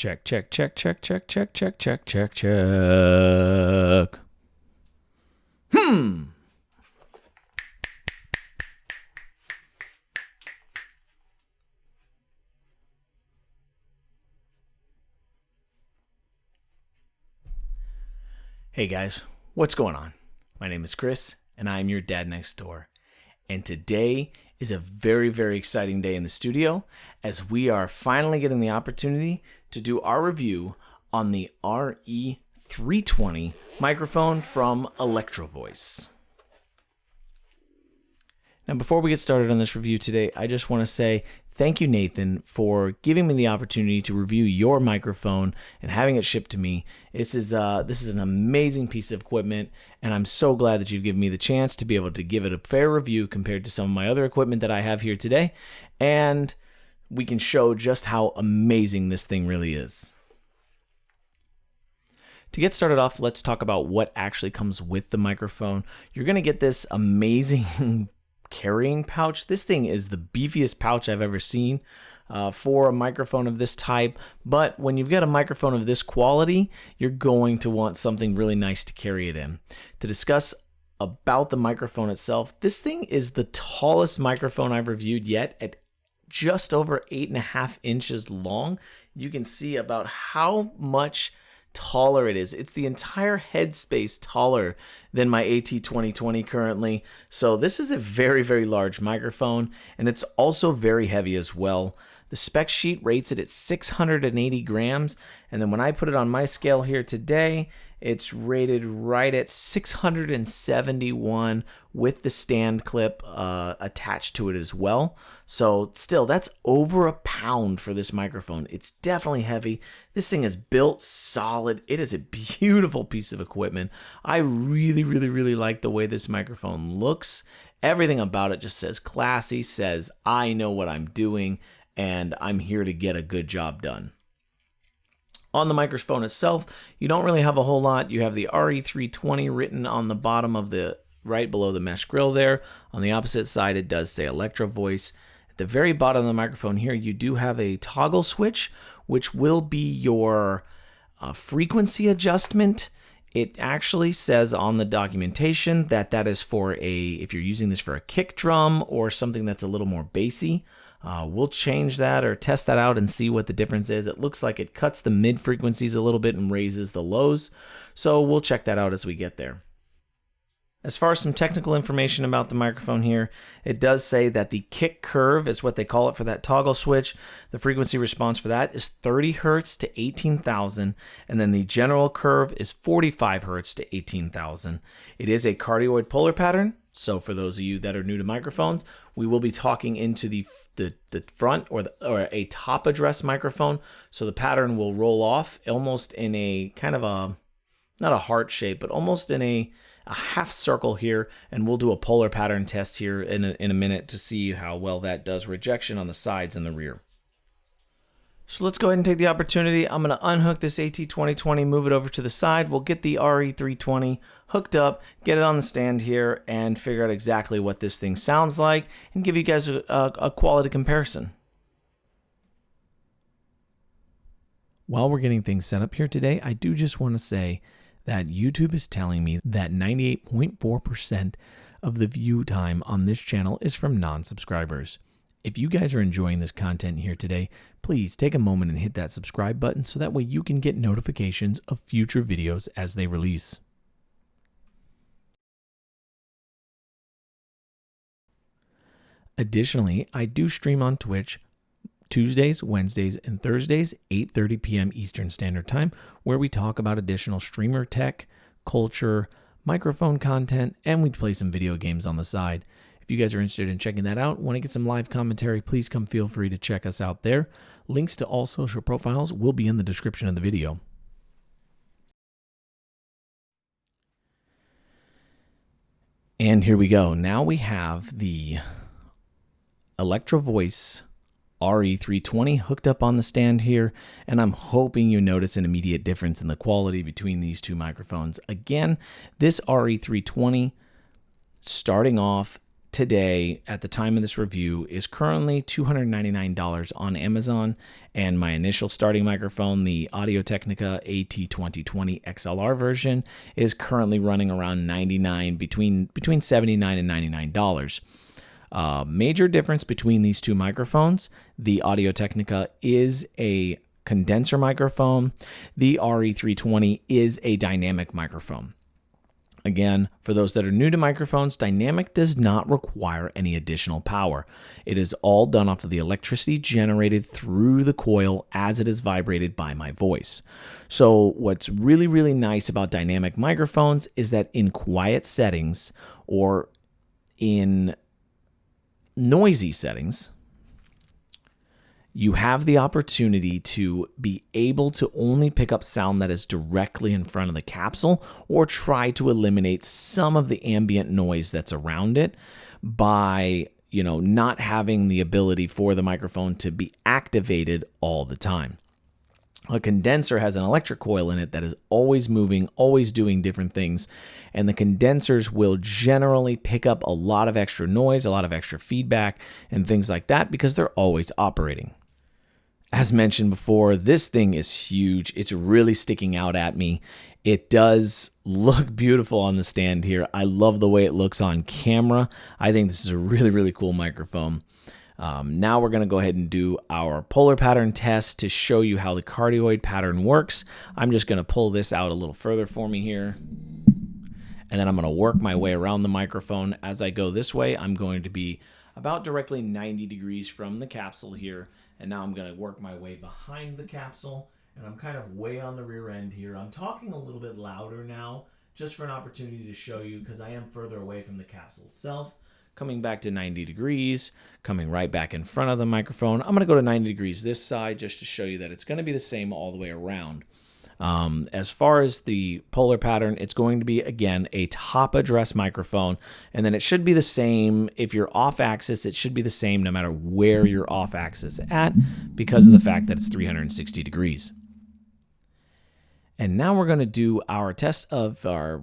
Check, check, check, check, check, check, check, check, check, check. Hey guys, what's going on? My name is Chris, and I'm your dad next door. And today is a very, very exciting day in the studio as we are finally getting the opportunity to do our review on the RE320 microphone from Electrovoice. Now, before we get started on this review today, I just want to say thank you, Nathan, for giving me the opportunity to review your microphone and having it shipped to me. This is an amazing piece of equipment, and I'm so glad that you've given me the chance to be able to give it a fair review compared to some of my other equipment that I have here today, and we can show just how amazing this thing really is. To get started off, let's talk about what actually comes with the microphone. You're going to get this amazing carrying pouch. This thing is the beefiest pouch I've ever seen for a microphone of this type, but when you've got a microphone of this quality, you're going to want something really nice to carry it in. To discuss about the microphone itself, this thing is the tallest microphone I've reviewed yet at just over 8.5 inches long. You can see about how much taller it is. It's the entire headspace taller than my AT2020 currently. So this is a very, very large microphone, and it's also very heavy as well. The spec sheet rates it at 680 grams, and then when I put it on my scale here today, it's rated right at 671 with the stand clip attached to it as well. So still, that's over a pound for this microphone. It's definitely heavy. This thing is built solid. It is a beautiful piece of equipment. I really, really, really like the way this microphone looks. Everything about it just says classy, says I know what I'm doing, and I'm here to get a good job done. On the microphone itself, you don't really have a whole lot. You have the RE320 written on the bottom of the right below the mesh grill there. On the opposite side, it does say Electrovoice. At the very bottom of the microphone here, you do have a toggle switch, which will be your frequency adjustment. It actually says on the documentation that that is for if you're using this for a kick drum or something that's a little more bassy. We'll change that or test that out and see what the difference is. It looks like it cuts the mid frequencies a little bit and raises the lows. So we'll check that out as we get there. As far as some technical information about the microphone here, it does say that the kick curve is what they call it for that toggle switch. The frequency response for that is 30 hertz to 18,000, and then the general curve is 45 hertz to 18,000. It is a cardioid polar pattern. So for those of you that are new to microphones, we will be talking into the front or a top address microphone. So the pattern will roll off almost in a kind of a, not a heart shape, but almost in a half circle here. And we'll do a polar pattern test here in a minute to see how well that does rejection on the sides and the rear. So let's go ahead and take the opportunity. I'm going to unhook this AT2020, move it over to the side. We'll get the RE320 hooked up, get it on the stand here, and figure out exactly what this thing sounds like and give you guys a quality comparison. While we're getting things set up here today, I do just want to say that YouTube is telling me that 98.4% of the view time on this channel is from non-subscribers. If you guys are enjoying this content here today, please take a moment and hit that subscribe button so that way you can get notifications of future videos as they release. Additionally, I do stream on Twitch Tuesdays, Wednesdays, and Thursdays, 8:30 p.m. Eastern Standard Time, where we talk about additional streamer tech, culture, microphone content, and we play some video games on the side. If you guys are interested in checking that out, want to get some live commentary, please come feel free to check us out there. Links to all social profiles will be in the description of the video. And here we go. Now we have the Electrovoice RE320 hooked up on the stand here, and I'm hoping you notice an immediate difference in the quality between these two microphones. Again, this RE320 starting off today, at the time of this review, is currently $299 on Amazon, and my initial starting microphone, the Audio-Technica AT2020 XLR version, is currently running around between $79 and $99. Major difference between these two microphones: the Audio-Technica is a condenser microphone, the RE320 is a dynamic microphone. Again, for those that are new to microphones, dynamic does not require any additional power. It is all done off of the electricity generated through the coil as it is vibrated by my voice. So what's really, really nice about dynamic microphones is that in quiet settings or in noisy settings, you have the opportunity to be able to only pick up sound that is directly in front of the capsule, or try to eliminate some of the ambient noise that's around it by, not having the ability for the microphone to be activated all the time. A condenser has an electric coil in it that is always moving, always doing different things, and the condensers will generally pick up a lot of extra noise, a lot of extra feedback, and things like that because they're always operating. As mentioned before, this thing is huge. It's really sticking out at me. It does look beautiful on the stand here. I love the way it looks on camera. I think this is a really, really cool microphone. Now we're going to go ahead and do our polar pattern test to show you how the cardioid pattern works. I'm just going to pull this out a little further for me here. And then I'm going to work my way around the microphone. As I go this way, I'm going to be about directly 90 degrees from the capsule here. And now I'm going to work my way behind the capsule, and I'm kind of way on the rear end here. I'm talking a little bit louder now, just for an opportunity to show you, because I am further away from the capsule itself. Coming back to 90 degrees, coming right back in front of the microphone. I'm going to go to 90 degrees this side just to show you that it's going to be the same all the way around. As far as the polar pattern, it's going to be, again, a top address microphone, and then it should be the same. If you're off axis, it should be the same no matter where you're off axis at, because of the fact that it's 360 degrees. And now we're going to do our test of our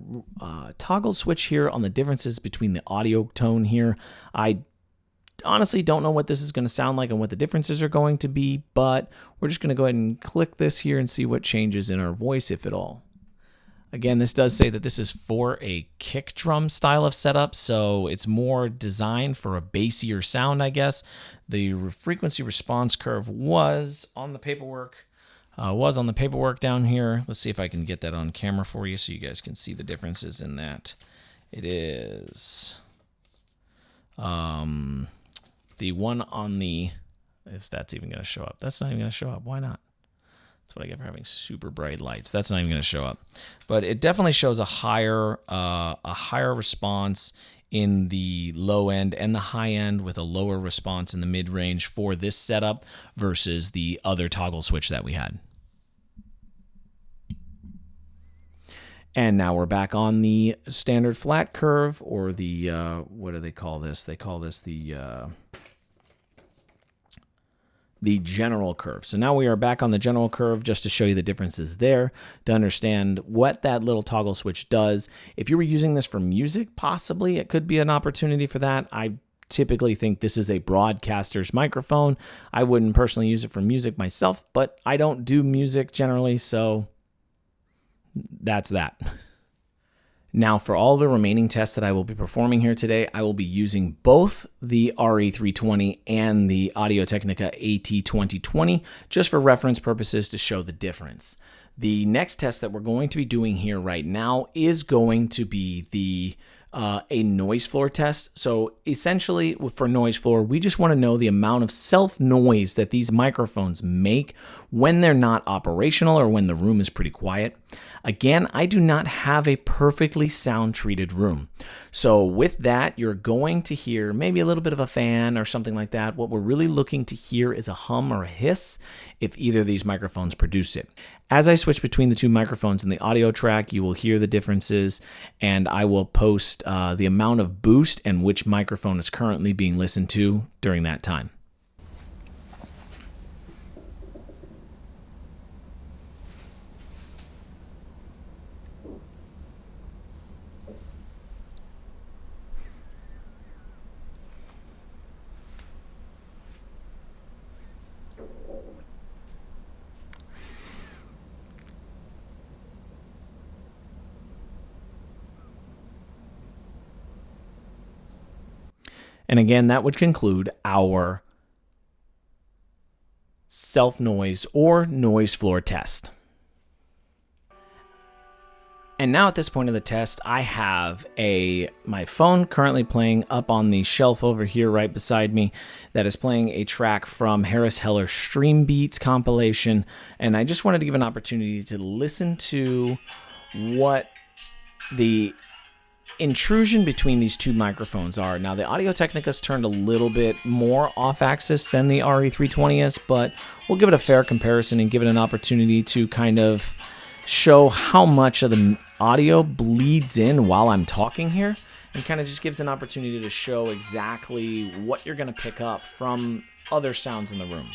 toggle switch here on the differences between the audio tone here. I honestly don't know what this is going to sound like and what the differences are going to be, but we're just going to go ahead and click this here and see what changes in our voice, if at all. Again, this does say that this is for a kick drum style of setup, so it's more designed for a bassier sound, I guess. The frequency response curve was on the paperwork. Down here. Let's see if I can get that on camera for you so you guys can see the differences in that. It is the one on the, if that's even going to show up. That's not even going to show up. Why not? That's what I get for having super bright lights. That's not even going to show up. But it definitely shows a higher response in the low end and the high end, with a lower response in the mid range for this setup versus the other toggle switch that we had. And now we're back on the standard flat curve, or the, what do they call this? They call this the general curve. So now we are back on the general curve just to show you the differences there, to understand what that little toggle switch does. If you were using this for music, possibly it could be an opportunity for that. I typically think this is a broadcaster's microphone. I wouldn't personally use it for music myself, but I don't do music generally, so that's that. Now, for all the remaining tests that I will be performing here today, I will be using both the RE320 and the Audio-Technica AT2020 just for reference purposes to show the difference. The next test that we're going to be doing here right now is going to be a noise floor test. So essentially, for noise floor, we just want to know the amount of self noise that these microphones make when they're not operational or when the room is pretty quiet. Again, I do not have a perfectly sound treated room. So with that, you're going to hear maybe a little bit of a fan or something like that. What we're really looking to hear is a hum or a hiss if either of these microphones produce it. As I switch between the two microphones in the audio track, you will hear the differences, and I will post the amount of boost and which microphone is currently being listened to during that time. And again, that would conclude our self-noise or noise floor test. And now at this point of the test, I have my phone currently playing up on the shelf over here right beside me that is playing a track from Harris Heller's Stream Beats compilation. And I just wanted to give an opportunity to listen to what the intrusion between these two microphones are. Now, the Audio-Technica is turned a little bit more off-axis than the RE320 is, but we'll give it a fair comparison and give it an opportunity to kind of show how much of the audio bleeds in while I'm talking here, and kind of just gives an opportunity to show exactly what you're going to pick up from other sounds in the room.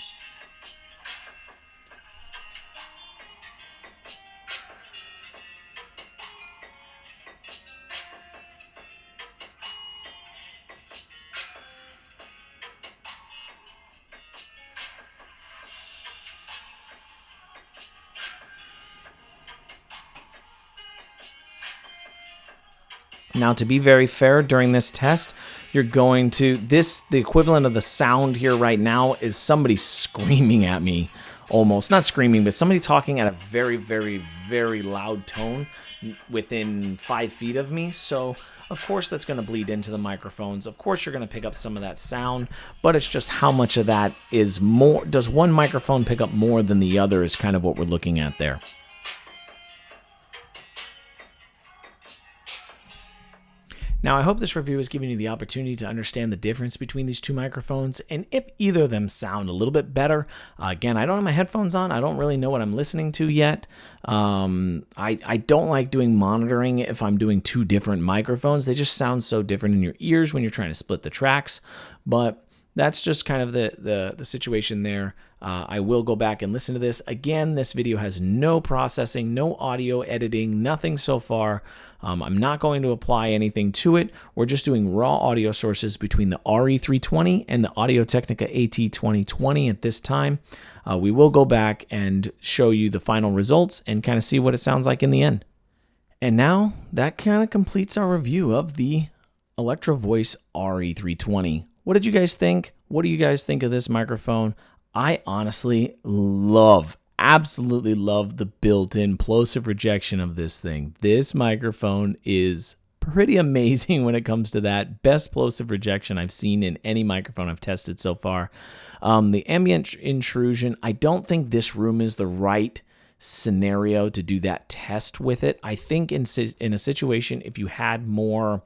Now, to be very fair, during this test, you're going to, the equivalent of the sound here right now is somebody screaming at me, almost. Not screaming, but somebody talking at a very, very, very loud tone within 5 feet of me. So, of course, that's going to bleed into the microphones. Of course, you're going to pick up some of that sound, but it's just how much of that is more. Does one microphone pick up more than the other is kind of what we're looking at there. Now, I hope this review has given you the opportunity to understand the difference between these two microphones, and if either of them sound a little bit better. Again, I don't have my headphones on. I don't really know what I'm listening to yet. I don't like doing monitoring if I'm doing two different microphones. They just sound so different in your ears when you're trying to split the tracks, but that's just kind of the situation there. I will go back and listen to this. Again, this video has no processing, no audio editing, nothing so far. I'm not going to apply anything to it. We're just doing raw audio sources between the RE320 and the Audio-Technica AT2020 at this time. We will go back and show you the final results and kind of see what it sounds like in the end. And now that kind of completes our review of the Electrovoice RE320. What did you guys think? What do you guys think of this microphone? I honestly absolutely love the built-in plosive rejection of this thing. This microphone is pretty amazing when it comes to that. Best plosive rejection I've seen in any microphone I've tested so far. The ambient intrusion, I don't think this room is the right scenario to do that test with it. I think in a situation, if you had more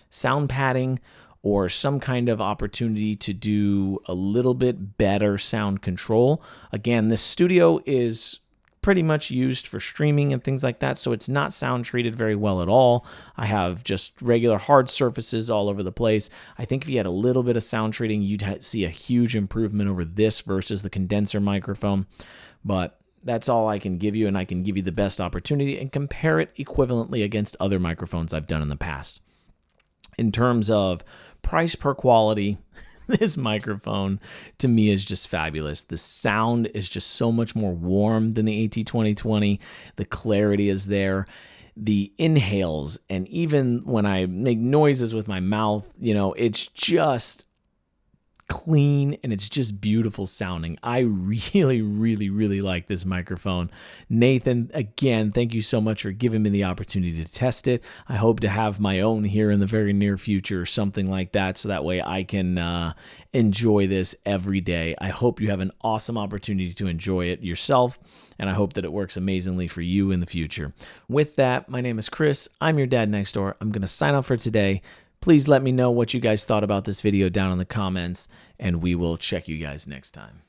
sound padding or some kind of opportunity to do a little bit better sound control. Again, this studio is pretty much used for streaming and things like that, so it's not sound treated very well at all. I have just regular hard surfaces all over the place. I think if you had a little bit of sound treating, you'd see a huge improvement over this versus the condenser microphone. But that's all I can give you, and I can give you the best opportunity and compare it equivalently against other microphones I've done in the past. In terms of price per quality, this microphone to me is just fabulous. The sound is just so much more warm than the AT2020. The clarity is there. The inhales, and even when I make noises with my mouth, it's just clean and it's just beautiful sounding. I really, really, really like this microphone. Nathan, again, thank you so much for giving me the opportunity to test it. I hope to have my own here in the very near future or something like that, so that way I can enjoy this every day. I hope you have an awesome opportunity to enjoy it yourself, and I hope that it works amazingly for you in the future. With that, my name is Chris. I'm your dad next door. I'm going to sign off for today. Please let me know what you guys thought about this video down in the comments, and we will check you guys next time.